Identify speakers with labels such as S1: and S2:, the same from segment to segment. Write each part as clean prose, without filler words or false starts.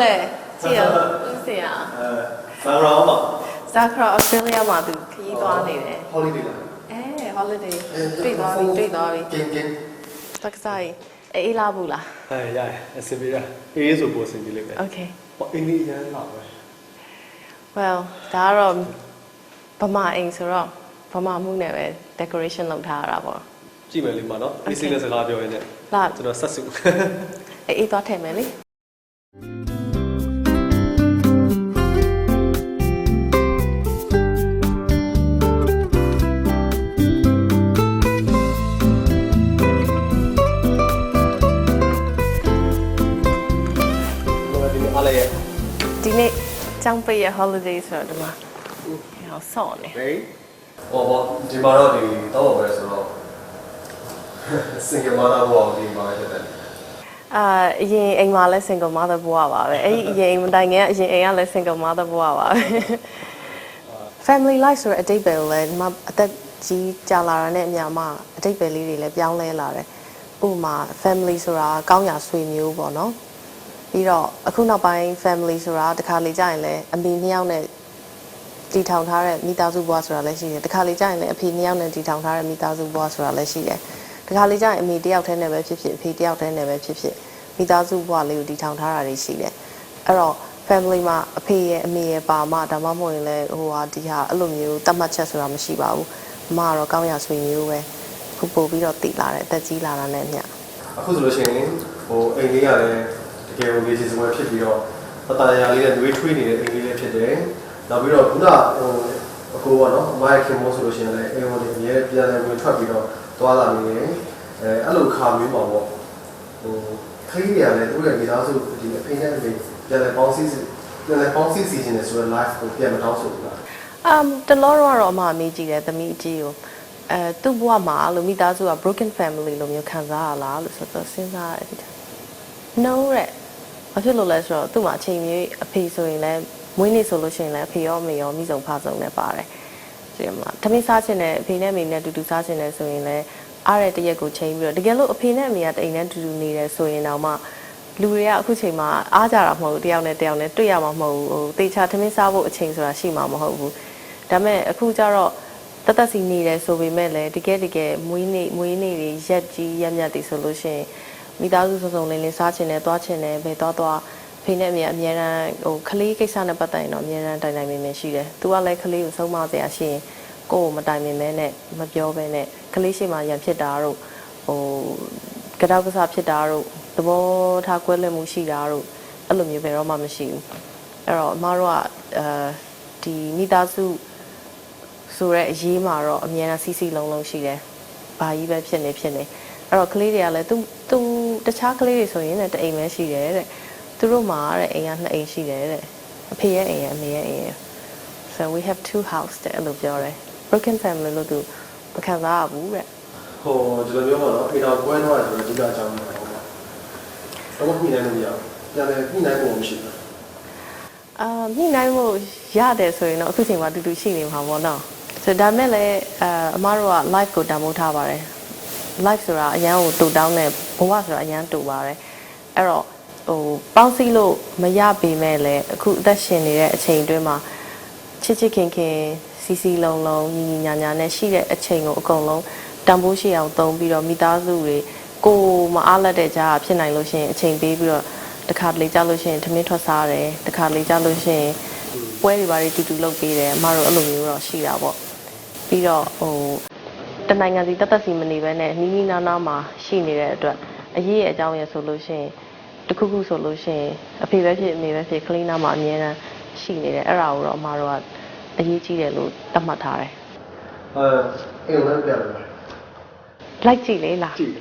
S1: 嘞，这样是呀。
S2: Sakura 嘛
S1: Sakura Australia 嘛都可以多你嘞。
S2: ，holiday 啦。
S1: 哎，holiday 最多ပြီ最多ပြီ。
S2: 勁。
S1: တက်ဆိုင်အေးလာဘူးလား
S2: ရတယ်အဆင်ပြေရအေးဆိုပိုအဆင်ပြေလိမ့်မယ်
S1: Okay
S2: ဟောအင်းလေးရမ်းလာပဲ
S1: well ဒါကတော့ဗမာအိမ်ဆိုတော့ဗမာမှုနဲ့ပဲ decoration လုပ်ထားရတာပေါ့
S2: ကြည့်မယ်လေးမှာနော်အေးစိနဲ့စကားပြောရင်းနဲ့
S1: လာ
S2: ကျွန်တော်ဆက်စု
S1: အေးသွားထည့်မယ်လေဒီနေ့ကျောင်းပိတ်ရ holiday ဆိုတော့ဒီမှာဟောဆော့နေ
S2: ဟေးဟောဒီမှာတော့ဒီတော့ပဲဆိုတော့ single mother ဘောဒီမှာဖြစ်တယ်
S1: အရင်အိမ်မှာလည်း single mother ဘဝပါပဲအဲ့ဒီအရင်အိမ်မတိုင်ခင်ကအရင်အိမ်ကလည်း single mother ဘဝပါပဲ family life ဆိုတဲ့အတိတ်ပဲလည်းဒီမှာအသက်ကြီးကြာလာတာနဲ့အများမှာအတိတ်ပဲလေးတွေလည်းပြောင်းလဲလာတယ်ဥပမာ family ဆိုတာကောင်းရာဆွေမျိုးပေါ့နော်ပြီးတော့အခုနောက်ပိုင်း family ဆိုတာတခါလေကြာရင်လည်းအမေနှစ်ယောက်နဲ့တည်ထောင်ထားတဲ့မိသားစုဘဝဆိုတာလည်းရှိတယ်တခါလေကြာရင်လည်းအဖေနှစ်ယောက်နဲ့တည်ထောင်ထားတဲ့မိသားစုဘဝဆိုတာလည်းရှိတယ်တခါလေကြာရင်အမေတစ်ယောက်တည်းနဲ့ပဲဖြစ်ဖြစ်အဖေတစ်ယောက်တည်းနဲ့ပဲဖြစ်ဖြစ်မိသားစုဘဝလေးကိုတည်ထောင်ထားတာတွေရှိတယ်အဲ့တော့ family မှာအဖေရဲ့အမေရဲ့ပါမဒါမှမဟုတ်ရင်လည်းဟိုဟာဒီဟာအဲ့လိုမျိုးတတ်မှတ်ချက်ဆိုတာမရှိပါဘူးအမကတော့ကောင်းရာဆွေမျိုးပဲခုပို့ပြီးတော့တည်လာတယ်အသက်ကြီးလာတာနဲ့မျှ
S2: အခုဆိုလို့ရှိရင်ဟိုအိမ်လေးကလည်းတကယ်ကိုကြီးစပွဲဖြစ်ပြီးတော့အတားရလေးနဲ့နှွေးထွေးနေတဲ့အိမ်လေးလေးဖြစ်တယ်နောက်ပြီးတော့ခုနဟိုအကိုကနော်အမရဲ့ခင်မိုးဆိုလို့ရှိရင်လည်းအိမ်ဝင်အမြဲပြန်လည်ဝင်ထွက်ပြီးတော့သွားလာနေတယ်အဲ့လိုခါမျိုးပါပေါ့ဟိုခရီးတွေကလည်းသူ့ရဲ့မိသားစုဒီအဖေနဲ့အမေပြန်လည်ပေါင်းစည်းစီခြင်းနဲ့ဆိုတော့ life ကိုပြန်မတောင်းဆိုဘူးလား
S1: တလောတော့အမအမေကြီးတယ်သမီးအကြီးကိုသူ့ဘဝမှာလို့မိသားစုက broken family လို့မျိုးခံစားရလားလို့ဆိုတော့စဉ်းစားရတယ် no တဲ့ဘာဖြစ်လို့လဲဆိုတော့သူ့မှာအချိန်ကြီးအဖေဆိုရင်လည်းမွေးနေ့ဆိုလို့ရှိရင်လည်းအဖေရောအမေရောမိဆုံးဖဆုံးနဲ့ပါတယ်ဒီမှာတမင်းစားခြင်းနဲ့အဖေနဲ့အမေနဲ့တူတူစားခြင်းနဲ့ဆိုရင်လည်းအားရတဲ့ရက်ကိုချိန်ပြီးတော့တကယ်လို့အဖေနဲ့အမေကတိမ်နဲ့တူတူနေတယ်ဆိုရင်တော့မှလူတွေကအခုချိန်မှာအားကြတာမဟုတ်ဘူးတယောက်နဲ့တွေ့ရမှာမဟုတ်ဘူးဟိုတေချာတမင်းစားဖို့အချိန်ဆိုတာရှိမှာမဟုတ်ဘူးဒါပေမဲ့အခုကျတော့တသက်စီနေတယ်ဆိုပေမဲ့လည်းတကယ်မွေးနေ့တွေရက်ကြီးရက်မြတ်တွေဆိုလို့ရှိရင်မိသားစုစုံလင်းလင်းစားချင်တယ်သွားချင်တယ်ဘယ်သွားဖေနဲ့အမေအများတန်းဟိုခလေးကိစ္စနဲ့ပတ်သက်ရင်တော့အများတန်းတိုင်တိုင်မြင်ရှိတယ်။ तू ကလည်းခလေးကိုဆုံးမစရာရှိရင်ကိုယ်ကိုမတိုင်မြင်မဲနဲ့မပြောဘဲနဲ့ခလေးရှိမှရံဖြစ်တာတို့ဟိုကတောက်ကစားဖြစ်တာတို့သဘောထားကွဲလွဲမှုရှိတာတို့အဲ့လိုမျိုးပဲတော့မှမရှိဘူး။အဲ့တော့အမတို့ကဒီမိသားစုဆိုတဲ့အရေးမှာတော့အများတန်းစီလုံးရှိတယ်။ဘာကြီးပဲဖြစ်နေအဲ့တော့ကလေးတွေကလည်း तू တခြားကလေးတွေဆိုရင်လည်းတအိမ်ပဲရှိတယ်တဲ့သူတို့မှာတဲ့အိမ်ကနှစ်အိမ်ရှိတယ်တဲ့အဖေရဲ့အိမ်ရဲ့အမေရဲ့အိမ်ရဲ့ so we have two house တဲ့အဲ့လိုပြောတယ် broken family လို့သူမခံစားရဘူးတဲ့
S2: ဟိုဒီလိုမျိုးပေါ့နော်အိမ်တော်ပွဲတော့ဆိုတော့ဒီကအကြောင်းမျိုးပေါ့တော့ညှိနှိုင်းလို့မရဘူးပြန်လည်းညှိနှိုင်းဖို့မရှိဘူး
S1: ညှိနှိုင်းဖို့ရတယ်ဆိုရင်တော့အခုချိန်မှာတူတူရှိနေမှာပေါ့နော်ဆိုဒါမဲ့လည်းအမတို့က live ကိုတန်ဖိုးထားပါတယ် live ဆိုတာအရန်ကိုတူတောင်းတဲ့ဘဝဆိုတာအရန်တူပါတယ်အဲ့တော့ဟိုပေါင်းစည်းလို့မရပေမဲ့လည်းအခုအသက်ရှင်နေတဲ့အချိန်အတွင်းမှာချစ်ခင်စီလုံးညီညာနဲ့ရှိတဲ့အချိန်ကိုအကုန်လုံးတန်ဖိုးရှိအောင်သုံးပြီးတော့မိသားစုတွေကိုမအားလက်တဲ့ကြားဖြစ်နိုင်လို့ရှိရင်အချိန်ပေးပြီးတော့တခါတလေကြောက်လို့ရှိရင်ထမင်းထွက်စားတယ်တခါတလေကြောက်လို့ရှိရင်ပွဲတွေဘာတွေတူလုပ်ပေးတယ်အမတို့အဲ့လိုမျိုးတော့ရှိတာပေါ့ပြီးတော့ဟိုတနိုင်ငံစီတက်စီမနေဘဲနဲ့နီးနားမှာရှိနေတဲ့အတွက်အရေးအကြောင်းရဆိုလို့ရှိရင်တခုဆိုလို့ရှိရင်အဖေပဲဖြစ်အမေပဲဖြစ်ကလေးနာမှာအမြဲတမ်းရှိနေတယ်အဲ့ဒါကိုတော့အမတို့ကအရေးကြီးတယ်လို့သတ်မှတ်ထားတယ်
S2: အိမ်ဝင်ပြန်လာ
S1: လိုက်ကြည့်လေလား
S2: ကြည့်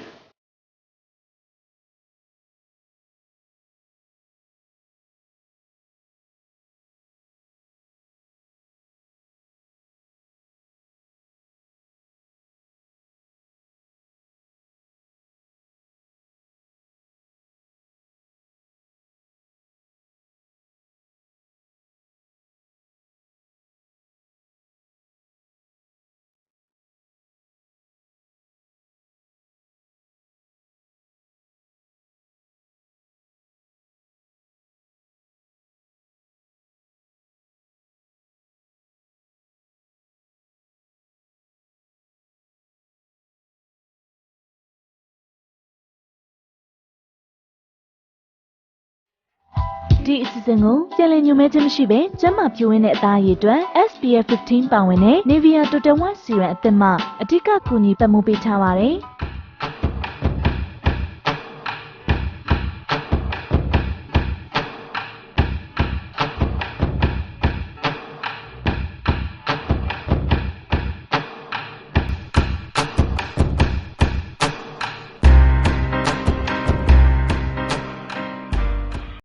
S3: ဒီအစီအစဉ်ကိုကြံလည်ညွှန်မဲခြင်းမရှိဘဲကျန်းမာပြည့်ဝတဲ့အသားအရည်အတွက် SPF 15 ပါဝင်တဲ့ Nivea Total White Serum အသစ်မှအထူးကူညီပတ်မှုပေးထားပါတယ်။